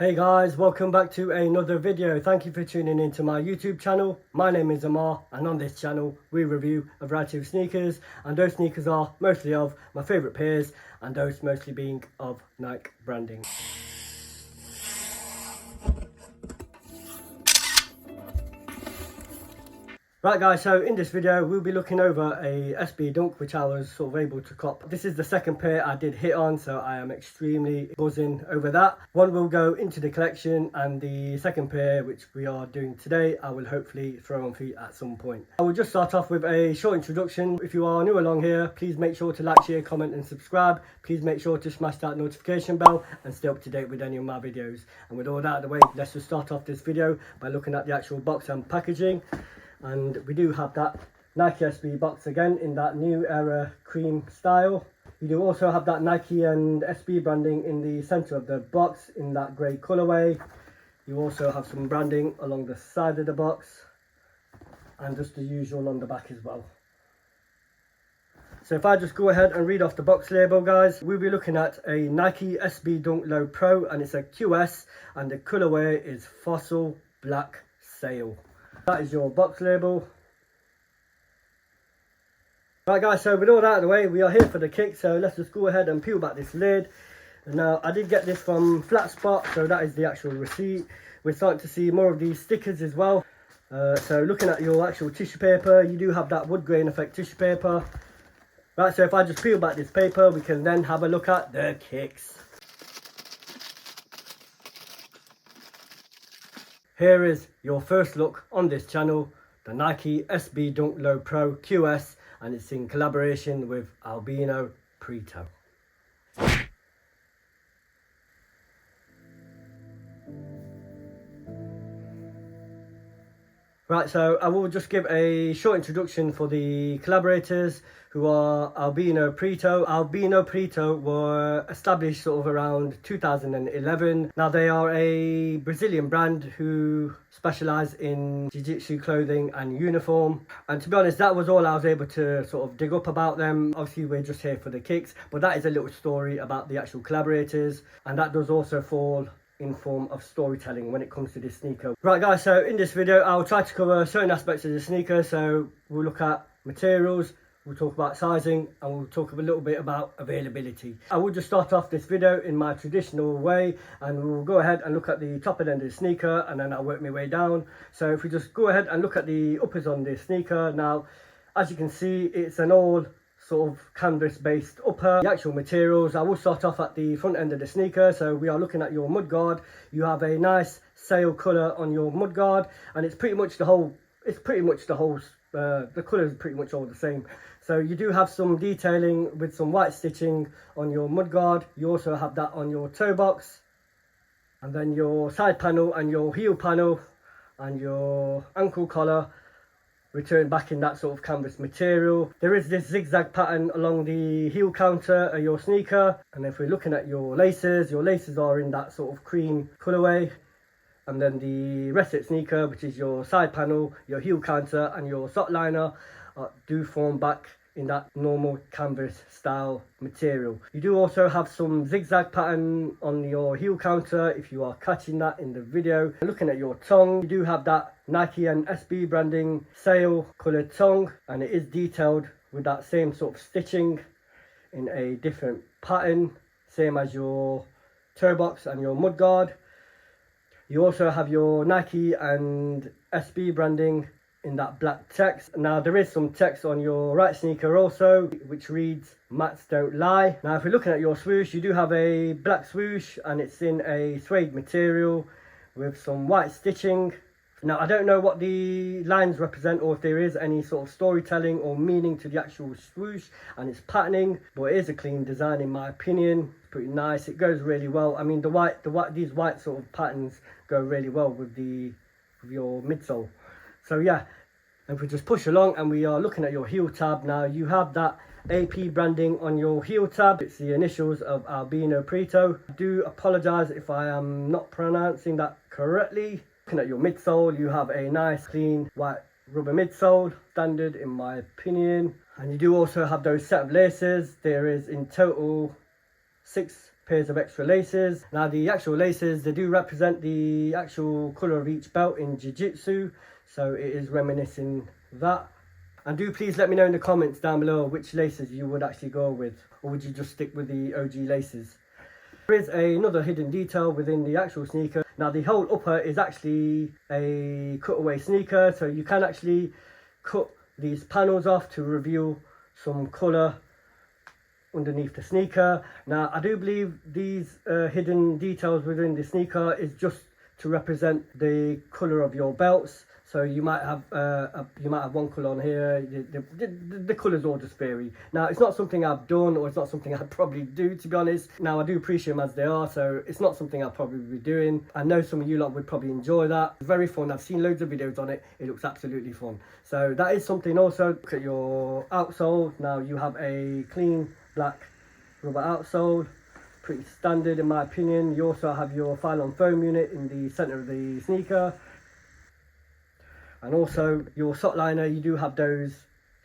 Hey guys, welcome back to another video. Thank you for tuning into my YouTube channel. My name is Amar, and on this channel we review a variety of sneakers, and those sneakers are mostly of my favourite pairs, and those mostly being of Nike branding. Right guys, so in this video we'll be looking over a SB Dunk which I was sort of able to cop. This is the second pair I did hit on, so I am extremely buzzing over that. One will go into the collection, and the second pair, which we are doing today, I will hopefully throw on feet at some point. I will just start off with a short introduction. If you are new along here, please make sure to like, share, comment and subscribe. Please make sure to smash that notification bell and stay up to date with any of my videos. And with all that out of the way, let's just start off this video by looking at the actual box and packaging. And we do have that Nike SB box again in that new era cream style. You do also have that Nike and SB branding in the center of the box in that grey colorway. You also have some branding along the side of the box, and just the usual on the back as well. So if I just go ahead and read off the box label, guys, we'll be looking at a Nike SB Dunk Low Pro, and it's a QS, and the colorway is Fossil Black Sail. That is your box label. Right guys, so with all that out of the way, we are here for the kick, so let's just go ahead and peel back this lid. Now I did get this from Flat Spot, so that is the actual receipt. We're starting to see more of these stickers as well. So looking at your actual tissue paper, you do have that wood grain effect tissue paper. Right, so if I just peel back this paper, we can then have a look at the kicks. Here is your first look on this channel, the Nike SB Dunk Low Pro QS, and it's in collaboration with Albino Preto. Right, so I will just give a short introduction for the collaborators, who are Albino Preto. Albino Preto were established sort of around 2011. Now they are a Brazilian brand who specialise in Jiu-Jitsu clothing and uniform. And to be honest, that was all I was able to sort of dig up about them. Obviously we're just here for the kicks, but that is a little story about the actual collaborators, and that does also fall in form of storytelling when it comes to this sneaker. Right guys, so in this video I'll try to cover certain aspects of the sneaker. So we'll look at materials, we'll talk about sizing, and we'll talk a little bit about availability. I will just start off this video in my traditional way, and we'll go ahead and look at the top end of the sneaker, and then I'll work my way down. So if we just go ahead and look at the uppers on this sneaker, now as you can see, it's an all sort of canvas based upper. The actual materials, I will start off at the front end of the sneaker. So we are looking at your mudguard. You have a nice sail colour on your mudguard, and it's pretty much the whole the colour is pretty much all the same. So you do have some detailing with some white stitching on your mudguard. You also have that on your toe box, and then your side panel and your heel panel and your ankle collar return back in that sort of canvas material. There is this zigzag pattern along the heel counter of your sneaker, and if we're looking at your laces are in that sort of cream colorway. And then the rest of the sneaker, which is your side panel, your heel counter and your sock liner, do form back in that normal canvas style material. You do also have some zigzag pattern on your heel counter, if you are catching that in the video. Looking at your tongue, you do have that Nike and SB branding sail coloured tongue, and it is detailed with that same sort of stitching in a different pattern, same as your toe box and your mudguard. You also have your Nike and SB branding in that black text. Now there is some text on your right sneaker also, which reads "Mats don't lie." Now if we're looking at your swoosh, you do have a black swoosh, and it's in a suede material with some white stitching. Now I don't know what the lines represent, or if there is any sort of storytelling or meaning to the actual swoosh and its patterning, but it is a clean design in my opinion. Pretty nice, it goes really well. I mean these white sort of patterns go really well with your midsole. So yeah, if we just push along and we are looking at your heel tab, now you have that AP branding on your heel tab. It's the initials of Albino Preto. I do apologise if I am not pronouncing that correctly. Looking at your midsole, you have a nice clean white rubber midsole, standard in my opinion. And you do also have those set of laces. There is in total 6 pairs of extra laces. Now the actual laces, they do represent the actual colour of each belt in Jiu-Jitsu, so it is reminiscing that. And do please let me know in the comments down below which laces you would actually go with, or would you just stick with the OG laces. There is another hidden detail within the actual sneaker. Now the whole upper is actually a cutaway sneaker, so you can actually cut these panels off to reveal some colour underneath the sneaker. Now I do believe these hidden details within the sneaker is just to represent the colour of your belts. So you might have one colour on here. The colours all just vary. Now it's not something I've done, or it's not something I'd probably do, to be honest. Now I do appreciate them as they are, so it's not something I'll probably be doing. I know some of you lot would probably enjoy that. It's very fun. I've seen loads of videos on it. It looks absolutely fun. So that is something also. Look at your outsole. Now you have a clean black rubber outsole. Pretty standard in my opinion. You also have your Phylon foam unit in the centre of the sneaker. And also your sock liner, you do have those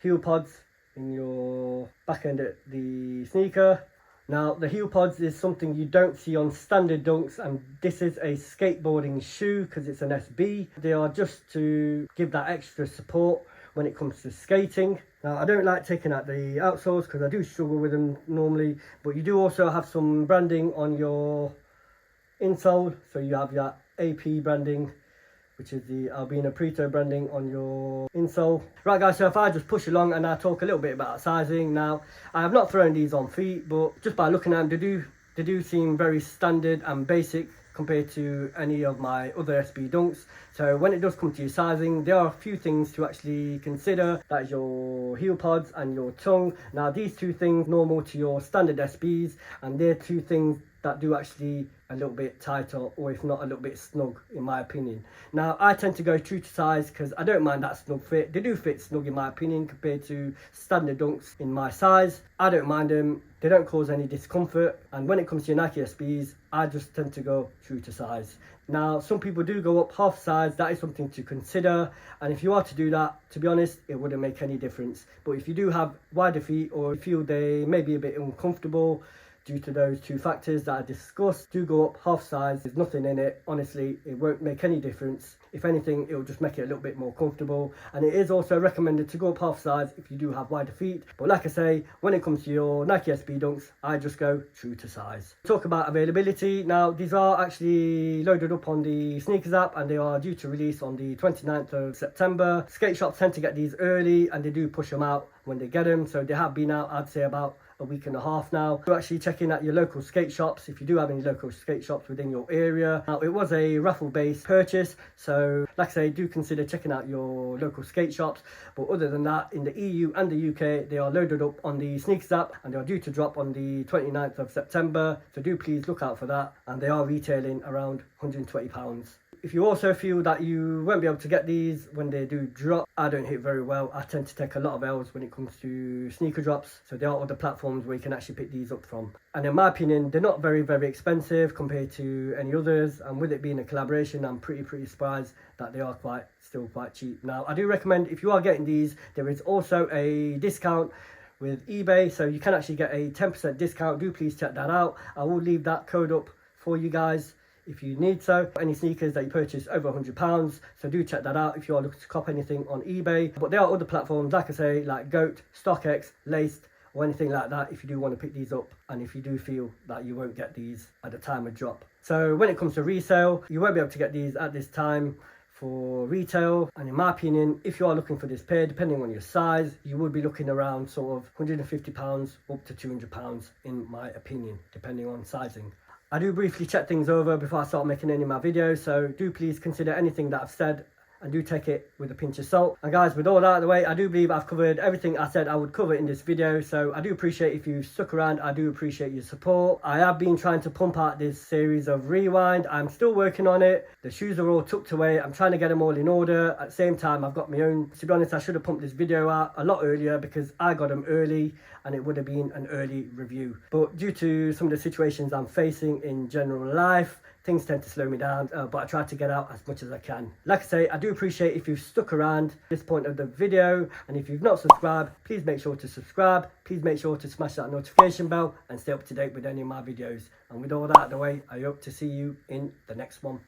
heel pods in your back end of the sneaker. Now the heel pods is something you don't see on standard dunks, and this is a skateboarding shoe because it's an SB. They are just to give that extra support when it comes to skating. Now I don't like taking out the outsoles because I do struggle with them normally, but you do also have some branding on your insole. So you have that AP branding, which is the Albino Preto branding on your insole. Right guys, so if I just push along and I talk a little bit about sizing. Now, I have not thrown these on feet, but just by looking at them, they do seem very standard and basic compared to any of my other SB dunks. So when it does come to your sizing, there are a few things to actually consider. That is your heel pods and your tongue. Now these two things normal to your standard SBs, and they're two things that do actually a little bit tighter, or if not a little bit snug in my opinion. Now I tend to go true to size because I don't mind that snug fit. They do fit snug in my opinion compared to standard dunks in my size. I don't mind them, they don't cause any discomfort, and when it comes to your Nike SBs, I just tend to go true to size. Now some people do go up half size. That is something to consider, and if you are to do that, to be honest, it wouldn't make any difference. But if you do have wider feet, or you feel they may be a bit uncomfortable due to those two factors that I discussed, do go up half size. There's nothing in it, honestly, it won't make any difference. If anything, it will just make it a little bit more comfortable. And it is also recommended to go up half size if you do have wider feet. But like I say, when it comes to your Nike SB dunks, I just go true to size. Talk about availability. Now these are actually loaded up on the Sneakers app, and they are due to release on the 29th of September. Skate shops tend to get these early, and they do push them out when they get them. So they have been out, I'd say, about a week and a half now. So actually checking at your local skate shops, if you do have any local skate shops within your area. Now it was a raffle based purchase, so like I say, do consider checking out your local skate shops. But other than that, in the EU and the UK, they are loaded up on the Sneakers app, and they are due to drop on the 29th of September. So do please look out for that, and they are retailing around £120. If you also feel that you won't be able to get these when they do drop, I don't hit very well. I tend to take a lot of L's when it comes to sneaker drops. So there are other platforms where you can actually pick these up from. And in my opinion, they're not very, very expensive compared to any others. And with it being a collaboration, I'm pretty surprised that they are still quite cheap. Now, I do recommend, if you are getting these, there is also a discount with eBay. So you can actually get a 10% discount. Do please check that out. I will leave that code up for you guys if you need so. Any sneakers that you purchase over £100, so do check that out if you are looking to cop anything on eBay. But there are other platforms, like I say, like Goat, StockX, Laced, or anything like that, if you do want to pick these up, and if you do feel that you won't get these at the time of drop. So when it comes to resale, you won't be able to get these at this time for retail. And in my opinion, if you are looking for this pair, depending on your size, you would be looking around sort of £150 up to £200 in my opinion, depending on sizing. I do briefly check things over before I start making any of my videos, so do please consider anything that I've said and do take it with a pinch of salt. And guys, with all that out of the way, I do believe I've covered everything I said I would cover in this video, so I do appreciate if you stuck around. I do appreciate your support. I have been trying to pump out this series of Rewind. I'm still working on it. The shoes are all tucked away. I'm trying to get them all in order. At the same time, I've got my own. To be honest, I should have pumped this video out a lot earlier because I got them early and it would have been an early review. But due to some of the situations I'm facing in general life, things tend to slow me down, but I try to get out as much as I can. Like I say, I do appreciate if you've stuck around this point of the video, and if you've not subscribed, please make sure to subscribe. Please make sure to smash that notification bell and stay up to date with any of my videos. And with all that out of the way, I hope to see you in the next one.